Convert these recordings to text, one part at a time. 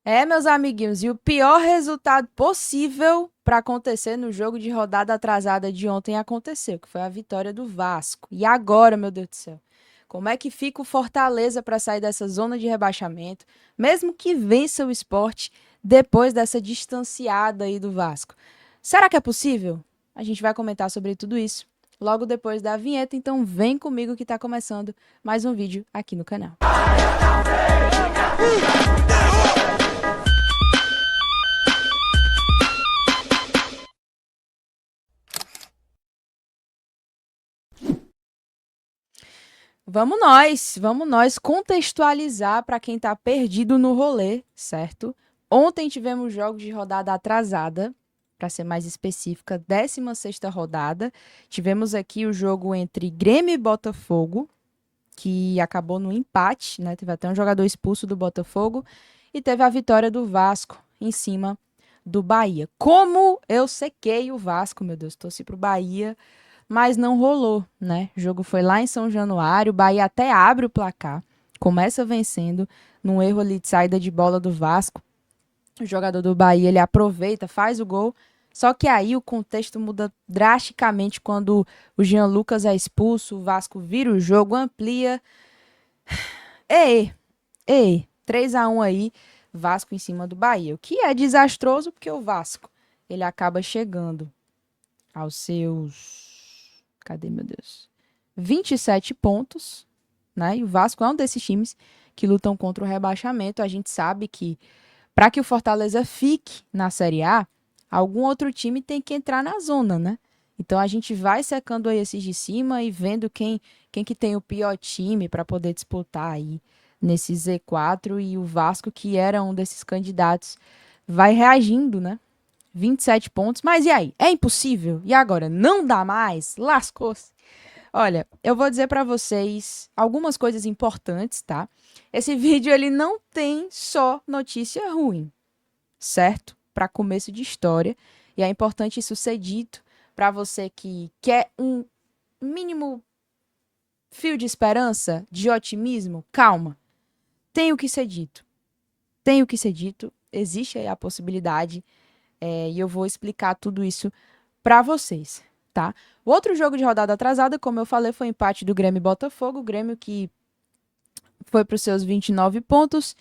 Meus amiguinhos, e o pior resultado possível para acontecer no jogo de rodada atrasada de ontem aconteceu, que foi a vitória do Vasco. E agora, meu Deus do céu, como é que fica o Fortaleza para sair dessa zona de rebaixamento, mesmo que vença o Sport depois dessa distanciada aí do Vasco? Será que é possível? A gente vai comentar sobre tudo isso logo depois da vinheta, então vem comigo que está começando mais um vídeo aqui no canal. Vamos nós contextualizar para quem está perdido no rolê, certo? Ontem tivemos jogos de rodada atrasada, para ser mais específica, 16ª rodada. Tivemos aqui o jogo entre Grêmio e Botafogo, que acabou no empate, né? Teve até um jogador expulso do Botafogo e teve a vitória do Vasco em cima do Bahia. Como eu sequei o Vasco, meu Deus, torci pro Bahia, mas não rolou, né? O jogo foi lá em São Januário, o Bahia até abre o placar, começa vencendo num erro ali de saída de bola do Vasco. O jogador do Bahia, ele aproveita, faz o gol, só que aí o contexto muda drasticamente quando o Jean Lucas é expulso, o Vasco vira o jogo, amplia. Ei, ei, 3-1 aí, Vasco em cima do Bahia, o que é desastroso porque o Vasco, ele acaba chegando aos seus, cadê meu Deus? 27 pontos, né? E o Vasco é um desses times que lutam contra o rebaixamento. A gente sabe que para que o Fortaleza fique na Série A, algum outro time tem que entrar na zona, né? Então a gente vai secando aí esses de cima e vendo quem que tem o pior time para poder disputar aí nesse Z4, e o Vasco, que era um desses candidatos, vai reagindo, né? 27 pontos. Mas e aí? É impossível? E agora? Não dá mais? Lascou-se. Olha, eu vou dizer para vocês algumas coisas importantes, tá? Esse vídeo ele não tem só notícia ruim, certo? Para começo de história. E é importante isso ser dito para você que quer um mínimo fio de esperança, de otimismo. Calma. Tem o que ser dito. Tem o que ser dito. Existe aí a possibilidade. E eu vou explicar tudo isso para vocês, tá? O outro jogo de rodada atrasada, como eu falei, foi o empate do Grêmio e Botafogo. O Grêmio que foi para os seus 29 pontos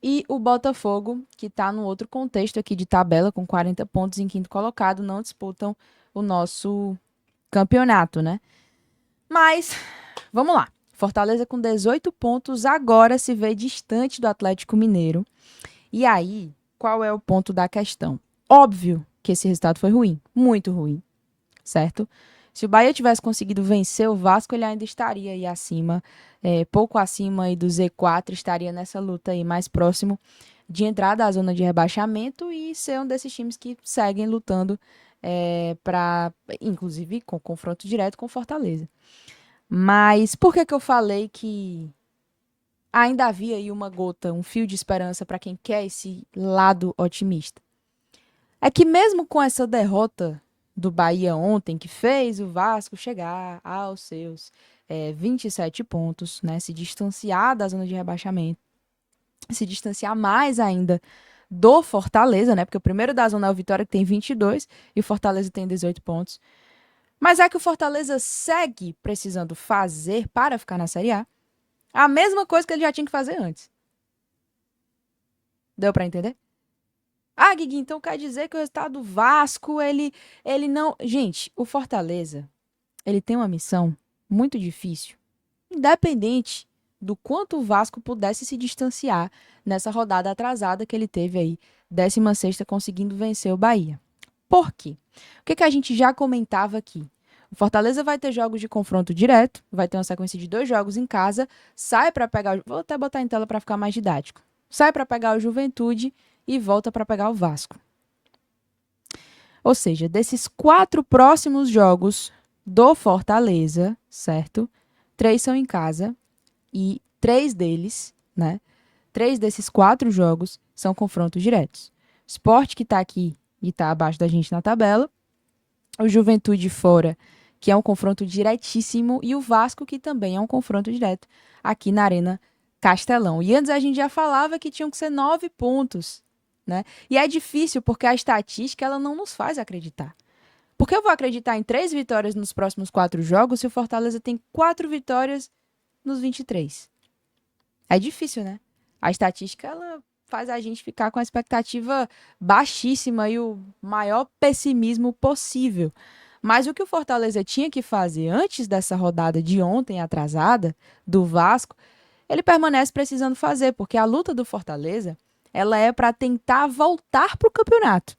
e o Botafogo, que está no outro contexto aqui de tabela, com 40 pontos em quinto colocado, não disputam o nosso campeonato, né? Mas, vamos lá. Fortaleza com 18 pontos agora se vê distante do Atlético Mineiro. E aí, qual é o ponto da questão? Óbvio que esse resultado foi ruim, muito ruim, certo? Se o Bahia tivesse conseguido vencer o Vasco, ele ainda estaria aí acima, pouco acima aí do Z4, estaria nessa luta aí mais próximo de entrar da zona de rebaixamento e ser um desses times que seguem lutando para, inclusive, com confronto direto com Fortaleza. Mas por que que eu falei que ainda havia aí uma gota, um fio de esperança para quem quer esse lado otimista? É que mesmo com essa derrota do Bahia ontem, que fez o Vasco chegar aos seus 27 pontos, né, se distanciar da zona de rebaixamento, se distanciar mais ainda do Fortaleza, né, porque o primeiro da zona é o Vitória, que tem 22, e o Fortaleza tem 18 pontos. Mas é que o Fortaleza segue precisando fazer para ficar na Série A mesma coisa que ele já tinha que fazer antes. Deu para entender? Ah, Guigui, então quer dizer que o resultado do Vasco, ele não. Gente, o Fortaleza, ele tem uma missão muito difícil, independente do quanto o Vasco pudesse se distanciar nessa rodada atrasada que ele teve aí, 16ª, conseguindo vencer o Bahia. Por quê? O que a gente já comentava aqui? O Fortaleza vai ter jogos de confronto direto, vai ter uma sequência de 2 jogos em casa, sai para pegar. Vou até botar em tela para ficar mais didático. Sai para pegar o Juventude e volta para pegar o Vasco. Ou seja, desses 4 próximos jogos do Fortaleza, certo? 3 são em casa e 3 deles, né? 3 desses 4 jogos são confrontos diretos. Sport, que tá aqui e tá abaixo da gente na tabela. O Juventude fora, que é um confronto diretíssimo. E o Vasco, que também é um confronto direto aqui na Arena Castelão. E antes a gente já falava que tinham que ser 9 pontos, né? E é difícil porque a estatística ela não nos faz acreditar. Porque eu vou acreditar em 3 vitórias nos próximos 4 jogos se o Fortaleza tem 4 vitórias nos 23. É difícil, né? A estatística ela faz a gente ficar com a expectativa baixíssima e o maior pessimismo possível. Mas o que o Fortaleza tinha que fazer antes dessa rodada de ontem atrasada do Vasco, ele permanece precisando fazer, porque a luta do Fortaleza, ela é para tentar voltar para o campeonato.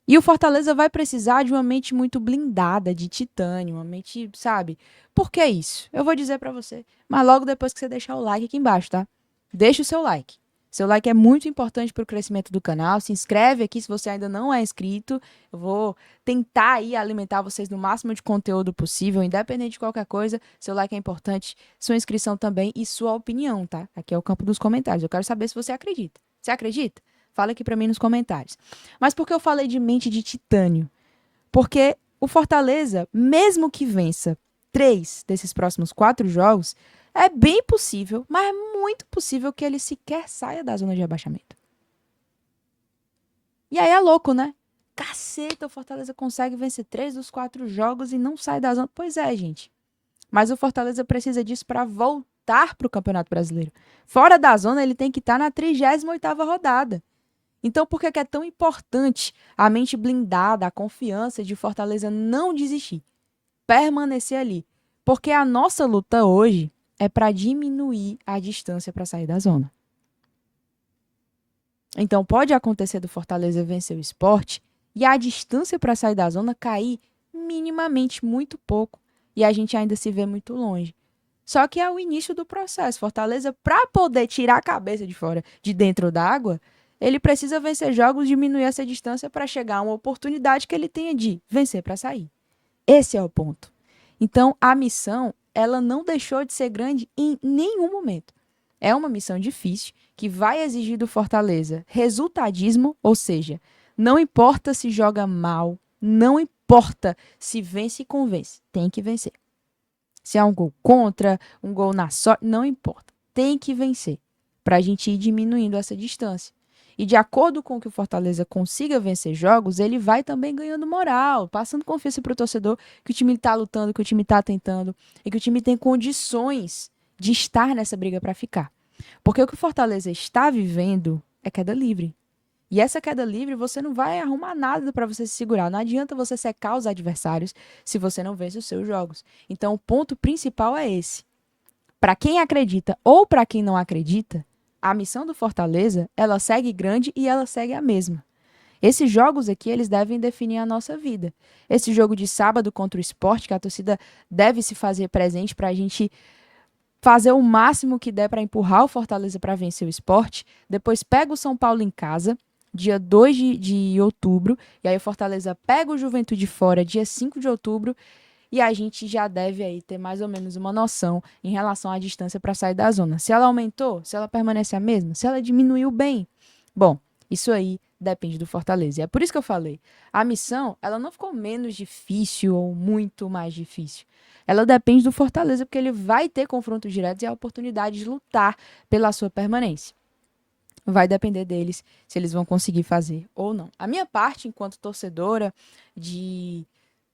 E o Fortaleza vai precisar de uma mente muito blindada, de titânio, uma mente, sabe? Por que isso? Eu vou dizer pra você, mas logo depois que você deixar o like aqui embaixo, tá? Deixa o seu like. Seu like é muito importante para o crescimento do canal. Se inscreve aqui se você ainda não é inscrito. Eu vou tentar aí alimentar vocês no máximo de conteúdo possível, independente de qualquer coisa. Seu like é importante, sua inscrição também e sua opinião, tá? Aqui é o campo dos comentários. Eu quero saber se você acredita. Você acredita? Fala aqui pra mim nos comentários. Mas por que eu falei de mente de titânio? Porque o Fortaleza, mesmo que vença 3 desses próximos 4 jogos, é bem possível, mas é muito possível que ele sequer saia da zona de rebaixamento. E aí é louco, né? Caceta, o Fortaleza consegue vencer 3 dos 4 jogos e não sai da zona. Pois é, gente. Mas o Fortaleza precisa disso para voltar para o Campeonato Brasileiro. Fora da zona, ele tem que estar na 38ª rodada. Então, por que é tão importante a mente blindada, a confiança de Fortaleza não desistir? Permanecer ali. Porque a nossa luta hoje é para diminuir a distância para sair da zona. Então, pode acontecer do Fortaleza vencer o Sport e a distância para sair da zona cair minimamente muito pouco. E a gente ainda se vê muito longe. Só que é o início do processo. Fortaleza, para poder tirar a cabeça de fora, de dentro d'água, ele precisa vencer jogos, diminuir essa distância para chegar a uma oportunidade que ele tenha de vencer para sair. Esse é o ponto. Então, a missão, ela não deixou de ser grande em nenhum momento. É uma missão difícil, que vai exigir do Fortaleza resultadismo, ou seja, não importa se joga mal, não importa se vence e convence, tem que vencer. Se há um gol contra, um gol na sorte, não importa, tem que vencer, para a gente ir diminuindo essa distância. E de acordo com que o Fortaleza consiga vencer jogos, ele vai também ganhando moral, passando confiança para o torcedor que o time está lutando, que o time está tentando e que o time tem condições de estar nessa briga para ficar. Porque o que o Fortaleza está vivendo é queda livre. E essa queda livre, você não vai arrumar nada para você se segurar. Não adianta você secar os adversários se você não vence os seus jogos. Então, o ponto principal é esse. Para quem acredita ou para quem não acredita, a missão do Fortaleza, ela segue grande e ela segue a mesma. Esses jogos aqui, eles devem definir a nossa vida. Esse jogo de sábado contra o Sport, que a torcida deve se fazer presente para a gente fazer o máximo que der para empurrar o Fortaleza para vencer o Sport. Depois pega o São Paulo em casa, dia 2 de outubro. E aí o Fortaleza pega o Juventude fora, dia 5 de outubro. E a gente já deve aí ter mais ou menos uma noção em relação à distância para sair da zona. Se ela aumentou, se ela permanece a mesma, se ela diminuiu bem. Bom, isso aí depende do Fortaleza. E é por isso que eu falei. A missão, ela não ficou menos difícil ou muito mais difícil. Ela depende do Fortaleza, porque ele vai ter confrontos diretos e a oportunidade de lutar pela sua permanência. Vai depender deles se eles vão conseguir fazer ou não. A minha parte, enquanto torcedora, de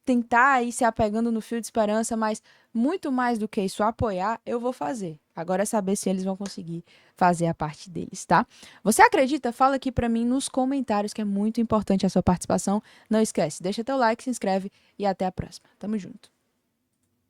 tentar ir se apegando no fio de esperança, mas muito mais do que isso, apoiar, eu vou fazer. Agora é saber se eles vão conseguir fazer a parte deles, tá? Você acredita? Fala aqui pra mim nos comentários, que é muito importante a sua participação. Não esquece, deixa teu like, se inscreve e até a próxima. Tamo junto.